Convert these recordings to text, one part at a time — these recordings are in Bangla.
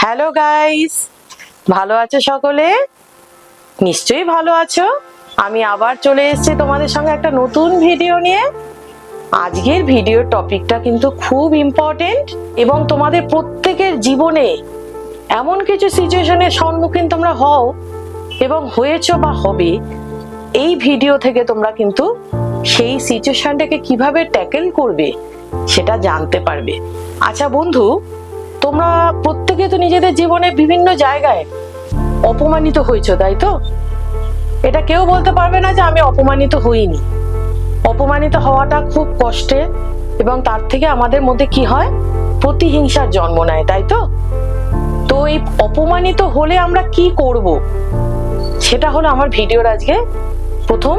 হ্যালো গাইস, ভালো আছো সকলে? নিশ্চয়ই ভালো আছো। আমি আবার চলে এসেছি তোমাদের সঙ্গে একটা নতুন ভিডিও নিয়ে। আজকের ভিডিওর টপিকটা কিন্তু খুব ইম্পর্টেন্ট এবং তোমাদের প্রত্যেকের জীবনে এমন কিছু সিচুয়েশনের সম্মুখীন তোমরা হও এবং হয়েছো বা হবে, এই ভিডিও থেকে তোমরা কিন্তু সেই সিচুয়েশনটাকে কিভাবে ট্যাকেল করবে সেটা জানতে পারবে। আচ্ছা বন্ধু, তোমরা প্রত্যেকে তো নিজেদের জীবনে বিভিন্ন জায়গায় অপমানিত হয়েছো, তাই তো? এটা কেউ বলতে পারবে না যে আমি অপমানিত হইনি। অপমানিত হওয়াটা খুব কষ্টের এবং তার থেকে আমাদের মধ্যে কি হয়, প্রতিহিংসার জন্ম নেয়, তাই তো? তো এই অপমানিত হলে আমরা কি করব, সেটা হলো আমার ভিডিওর আজকে প্রথম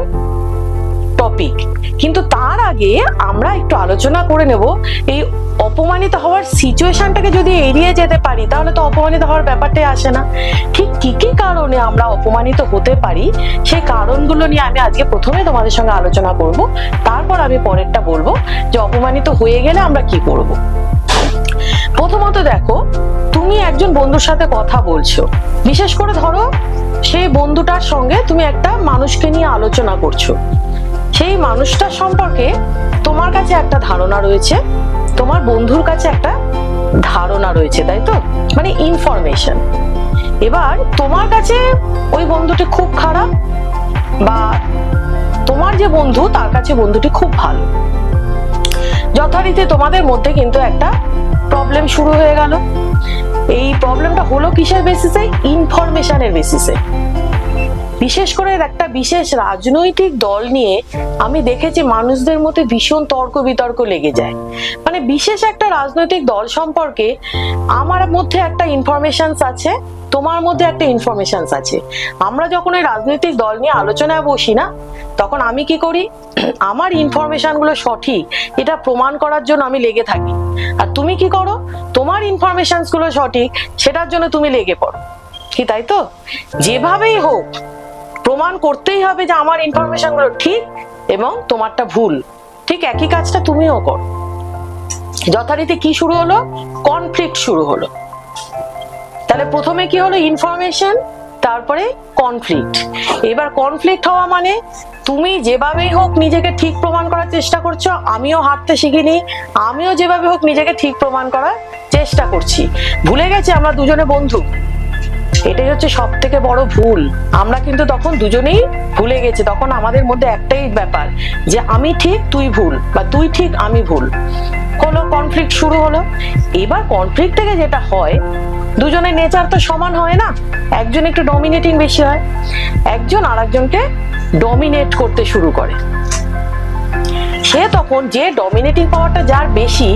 টপিক। কিন্তু তার আগে আমরা একটু আলোচনা করে নেব, এই অপমানিত হওয়ার সিচুয়েশনটাকে যদি এড়িয়ে যেতে পারি তাহলে তো অপমানিত হওয়ার ব্যাপারটাই আসে না। ঠিক কি কি কারণে আমরা অপমানিত হতে পারি সেই কারণগুলো নিয়ে আমি আজকে প্রথমে তোমাদের সঙ্গে আলোচনা করব, তারপর আমি পরেরটা বলবো যে অপমানিত হয়ে গেলে আমরা কি করব। প্রথমত দেখো, তুমি একজন বন্ধুর সাথে কথা বলছো, বিশেষ করে ধরো সেই বন্ধুটার সঙ্গে তুমি একটা মানুষকে নিয়ে আলোচনা করছো। সেই মানুষটার সম্পর্কে তোমার কাছে একটা ধারণা রয়েছে, তোমার বন্ধুর কাছে একটা ধারণা রয়েছে, তাই তো? মানে ইনফরমেশন। এবার তোমার কাছে ওই বন্ধুটি খুব খারাপ বা তোমার যে বন্ধু তার কাছে বন্ধুটি খুব ভালো। যথারীতি তোমাদের মধ্যে কিন্তু একটা প্রবলেম শুরু হয়ে গেল। এই প্রবলেমটা হলো কিসের বেসিসে? ইনফরমেশনের বেসিসে। বিশেষ করে একটা বিশেষ রাজনৈতিক দল নিয়ে আমি দেখেছি মানুষদের মধ্যে ভীষণ তর্ক বিতর্ক লেগে যায়। মানে বিশেষ একটা রাজনৈতিক দল সম্পর্কে আমার মধ্যে একটা ইনফরমেশন আছে, তোমার মধ্যে একটা ইনফরমেশন আছে। আমরা যখন এই রাজনৈতিক দল নিয়ে আলোচনায় বসি না, তখন আমি কি করি, আমার ইনফরমেশন গুলো সঠিক এটা প্রমাণ করার জন্য আমি লেগে থাকি। আর তুমি কি করো, তোমার ইনফরমেশন গুলো সঠিক সেটার জন্য তুমি লেগে পড়ো, কি তাই তো? যেভাবেই হোক প্রমাণ করতেই হবে যে আমার ইনফরমেশন গুলো ঠিক এবং তোমারটা ভুল। ঠিক একই কাজটা তুমিও করো। যথারীতি কি শুরু হলো? কনফ্লিক্ট শুরু হলো। তাহলে প্রথমে কি হলো? ইনফরমেশন, তারপরে কনফ্লিক্ট। এবার কনফ্লিক্ট হওয়া মানে তুমি যেভাবেই হোক নিজেকে ঠিক প্রমাণ করার চেষ্টা করছো, আমিও হাঁটতে শিখিনি, আমিও যেভাবে হোক নিজেকে ঠিক প্রমাণ করার চেষ্টা করছি। ভুলে গেছি আমরা দুজনে বন্ধু। এটাই হচ্ছে সব থেকে বড় ভুল। আমরা কিন্তু তখন দুজনেই ভুলে গেছি, তখন আমাদের মধ্যে একটাই ব্যাপার যে আমি ঠিক তুই ভুল, বা তুই ঠিক আমি ভুল। হলো, কনফ্লিক্ট শুরু হলো। এবার কনফ্লিক্ট থেকে যেটা হয়, দুজনের নেচার তো সমান হয় না। একজন একটু ডমিনেটিং বেশি হয়, একজন আরেকজনকে ডমিনেট করতে শুরু করে। সে তখন যে ডমিনেটিং পাওয়ারটা যার বেশি,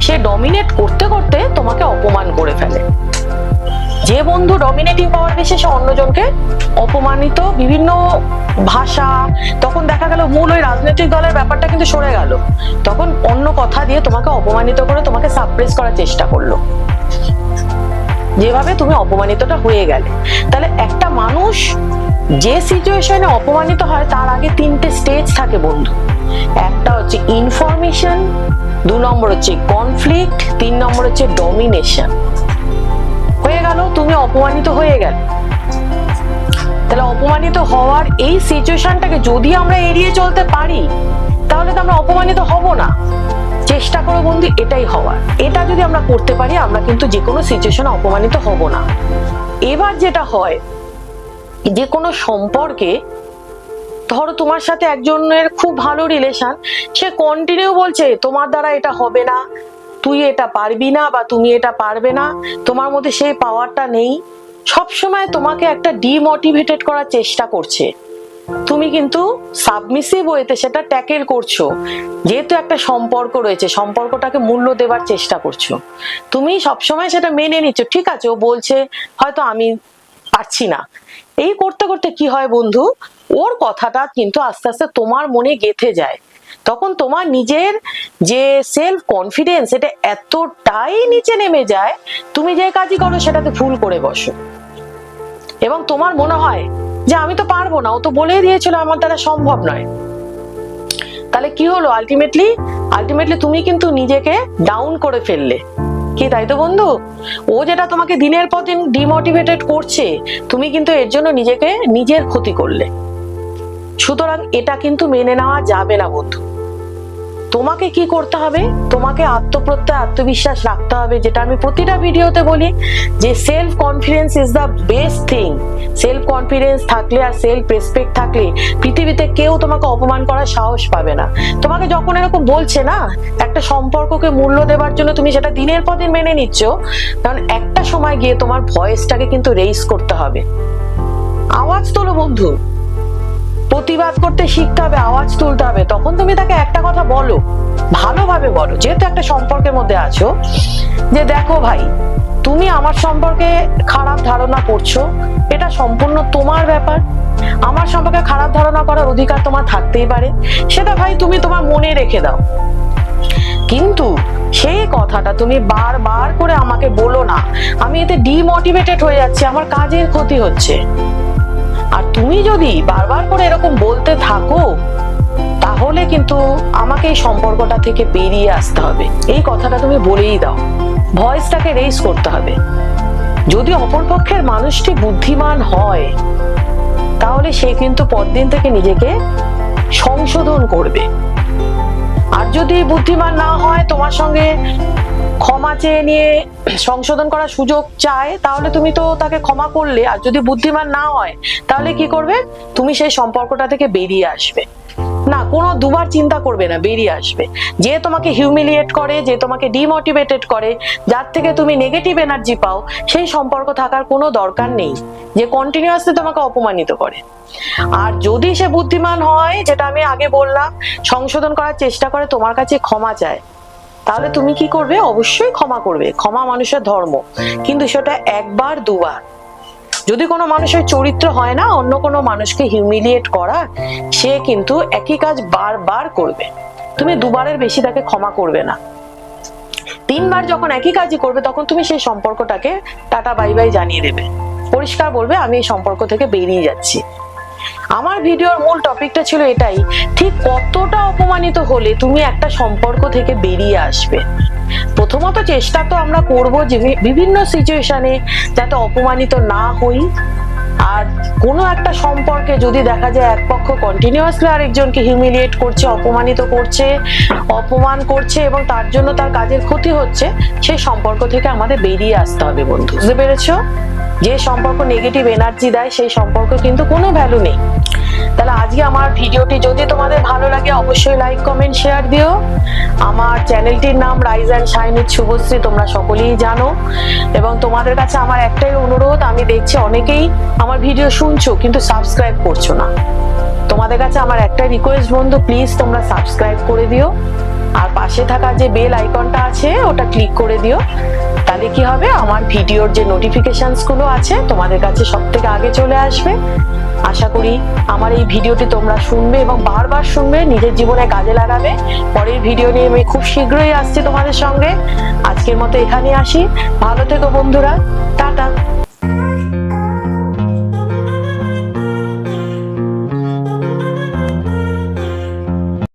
সে ডমিনেট করতে করতে তোমাকে অপমান করে ফেলে। যে বন্ধু ডমিনেটিং পাওয়ার বেশি সে অন্যজনকে অপমানিত বিভিন্ন ভাষা, তখন দেখা গেল মূল ওই রাজনৈতিক দলের ব্যাপারটা কিন্তু সরে গেল, তখন অন্য কথা দিয়ে তোমাকে অপমানিত করে তোমাকে সাপ্রেস করার চেষ্টা করলো, যেভাবে তুমি অপমানিতটা হয়ে গেলে। তাহলে একটা মানুষ যে সিচুয়েশনে অপমানিত হয় তার আগে তিনটে স্টেজ থাকে বন্ধু। একটা হচ্ছে ইনফরমেশন, 2 নম্বর হচ্ছে কনফ্লিক্ট, 3 নম্বর হচ্ছে ডমিনেশন। হয়ে গেল, তুমি অপমানিত হয়ে গেল। তাহলে অপমানিত হওয়ার এই সিচুয়েশনটাকে যদি আমরা এড়িয়ে চলতে পারি তাহলে তো আমরা অপমানিত হব না। চেষ্টা করো বন্ধু এটাই হওয়ার। এটা যদি আমরা করতে পারি আমরা কিন্তু যে কোনো সিচুয়েশনে অপমানিত হব না। এবার যেটা হয়, যে কোনো সম্পর্কে ধরো তোমার সাথে একজনের খুব ভালো রিলেশন, সে কন্টিনিউ বলছে তোমার দ্বারা এটা হবে না, তুই এটা পারবি না, বা তুমি এটা পারবে না, তোমার মধ্যে সেই পাওয়ারটা নেই। সবসময় তোমাকে একটা ডিমোটিভেটেড করার চেষ্টা করছে। তুমি কিন্তু সাবমিসিভ ওয়েতে সেটা ট্যাকেল করছো। যেহেতু একটা সম্পর্ক রয়েছে, সম্পর্কটাকে মূল্য দেবার চেষ্টা করছো। তুমি সবসময় সেটা মেনে নিচ্ছ, ঠিক আছে ও বলছে, হয়তো আমি পারছি না। এই করতে করতে কি হয় বন্ধু, ওর কথাটা কিন্তু আস্তে আস্তে তোমার মনে গেঁথে যায়। তখন তোমার নিজের যে সেলফ কনফিডেন্স এটা এতটাই নিচে নেমে যায়, তুমি যে কাজই করো সেটাতে ভুল করে বসো এবং তোমার মনে হয় যে আমি তো পারবো না, ও তো বলেই দিয়েছিল আমার দ্বারা সম্ভব নয়। তাহলে কি হলো? আলটিমেটলি তুমি কিন্তু নিজেকে ডাউন করে ফেললে। কি তাই তো বন্ধু? ও যেটা তোমাকে দিনের পর দিন ডিমোটিভেটেড করছে, তুমি কিন্তু এর জন্য নিজেকে নিজের ক্ষতি করলে। সুতরাং এটা কিন্তু মেনে নেওয়া যাবে না বন্ধু। তোমাকে কি করতে হবে? তোমাকে আত্মপ্রত্যয়, আত্মবিশ্বাস রাখতে হবে, যেটা আমি প্রতিটা ভিডিওতে বলি যে self confidence is the best thing. Self confidence থাকলে আর সেলফ রেসপেক্ট থাকলে পৃথিবীতে কেউ তোমাকে অপমান করার সাহস পাবে না। তোমাকে যখন এরকম বলছে না, একটা সম্পর্ককে মূল্য দেওয়ার জন্য তুমি সেটা দিনের পর দিন মেনে নিচ্ছ, কারণ একটা সময় গিয়ে তোমার ভয়েসটাকে কিন্তু রেইজ করতে হবে। আওয়াজ তোলো বন্ধু, প্রতিবাদ করতে শিখতে হবে, আওয়াজ তুলতে হবে। তখন তুমি তাকে একটা কথা বলো, ভালোভাবে বলো, যেহেতু একটা সম্পর্কের মধ্যে আছো, যে দেখো ভাই, তুমি আমার সম্পর্কে খারাপ ধারণা করছো, এটা সম্পূর্ণ তোমার ব্যাপার। আমার সম্পর্কে খারাপ ধারণা করার অধিকার তোমার থাকতেই পারে, সেটা ভাই তুমি তোমার মনে রেখে দাও। কিন্তু সেই কথাটা তুমি বারবার করে আমাকে বলো না, আমি এতে ডিমোটিভেটেড হয়ে যাচ্ছি, আমার কাজের ক্ষতি হচ্ছে। আর তুমি যদি বারবার করে এরকম বলতে থাকো, তাহলে কিন্তু আমাকে এই সম্পর্কটা থেকে বেরিয়ে আসতে হবে। এই কথাটা তুমি বলেই দাও, ভয়েসটাকে রেইজ করতে হবে। যদি অপরপক্ষের মানুষটি বুদ্ধিমান হয়, তাহলে সে কিন্তু পরদিন থেকে নিজেকে সংশোধন করবে। আর যদি বুদ্ধিমান না হয়, তোমার সঙ্গে ক্ষমা চেয়ে নিয়ে সংশোধন করার সুযোগ চায়, তাহলে তুমি তো তাকে ক্ষমা করলে। আর যদি বুদ্ধিমান না হয়, তাহলে কি করবে? তুমি সেই সম্পর্কটা থেকে বেরিয়ে আসবে না, কোনো দুবার চিন্তা করবে না, বেরিয়ে আসবে। যে তোমাকে হিউমিলিয়েট করে, যে তোমাকে ডিমোটিভেটেড করে, যার থেকে তুমি নেগেটিভ এনার্জি পাও, সেই সম্পর্ক থাকার কোনো দরকার নেই, যে কন্টিনিউয়াসলি তোমাকে অপমানিত করে। আর যদি সে বুদ্ধিমান হয়, যেটা আমি আগে বললাম, সংশোধন করার চেষ্টা করে, তোমার কাছে ক্ষমা চায়, তাহলে তুমি কি করবে? অবশ্যই ক্ষমা করবে। ক্ষমা মানুষের ধর্ম, কিন্তু সেটা একবার দুবার। যদি কোনো মানুষের চরিত্র হয় না অন্য কোনো মানুষকে হিউমিলিয়েট করা, সে কিন্তু একই কাজ বারবার করবে। তুমি দুবারের বেশি তাকে ক্ষমা করবে না। তিনবার যখন একই কাজই করবে, তখন তুমি সেই সম্পর্কটাকে টাটা বাই বাই জানিয়ে দেবে, পরিষ্কার বলবে আমি এই সম্পর্ক থেকে বেরিয়ে যাচ্ছি। আমার ভিডিওর মূল টপিকটা ছিল এটাই, ঠিক কতটা অপমানিত হলে তুমি একটা সম্পর্ক থেকে বেরিয়ে আসবে। প্রথমত চেষ্টা তো আমরা করবো যে বিভিন্ন সিচুয়েশনে যাতে অপমানিত না হই। আর কোনো একটা সম্পর্কে যদি দেখা যায় এক পক্ষ কন্টিনিউয়াসলি আরেকজনকে হিউমিলিয়েট করছে, অপমানিত করছে, অপমান করছে এবং তার জন্য তার কাজের ক্ষতি হচ্ছে, সেই সম্পর্ক থেকে আমাদের বেরিয়ে আসতে হবে বন্ধু। বুঝতে পেরেছো? যে সম্পর্ক নেগেটিভ এনার্জি দেয়, সেই সম্পর্ক কিন্তু কোনো ভ্যালু নেই। তাহলে আজকে আমার ভিডিওটি যদি তোমাদের ভালো লাগে, অবশ্যই লাইক, কমেন্ট, শেয়ার দিও। আমার চ্যানেলটির নাম rise and shine with Subhashree, তোমরা সকলেই জানো। এবং তোমাদের কাছে আমার একটাই অনুরোধ, আমি দেখছি অনেকেই আমার ভিডিও শুনছো কিন্তু সাবস্ক্রাইব করছো না। তোমাদের কাছে আমার একটাই রিকোয়েস্ট বন্ধু, প্লিজ তোমরা সাবস্ক্রাইব করে দিও। আর পাশে থাকা যে বেল আইকনটা আছে, ওটা ক্লিক করে দিও। তাহলে কি হবে, আমার ভিডিওর যে নোটিফিকেশনস গুলো আছে তোমাদের কাছে সব থেকে আগে চলে আসবে। আশা করি আমার এই ভিডিওটি তোমরা শুনবে এবং বারবার শুনবে, নিজের জীবনে কাজে লাগাবে। পরের ভিডিও নিয়ে আমি খুব শীঘ্রই আসছি তোমাদের সঙ্গে। আজকের মতো এখানে আসি, ভালো থেকো বন্ধুরা, টাটা।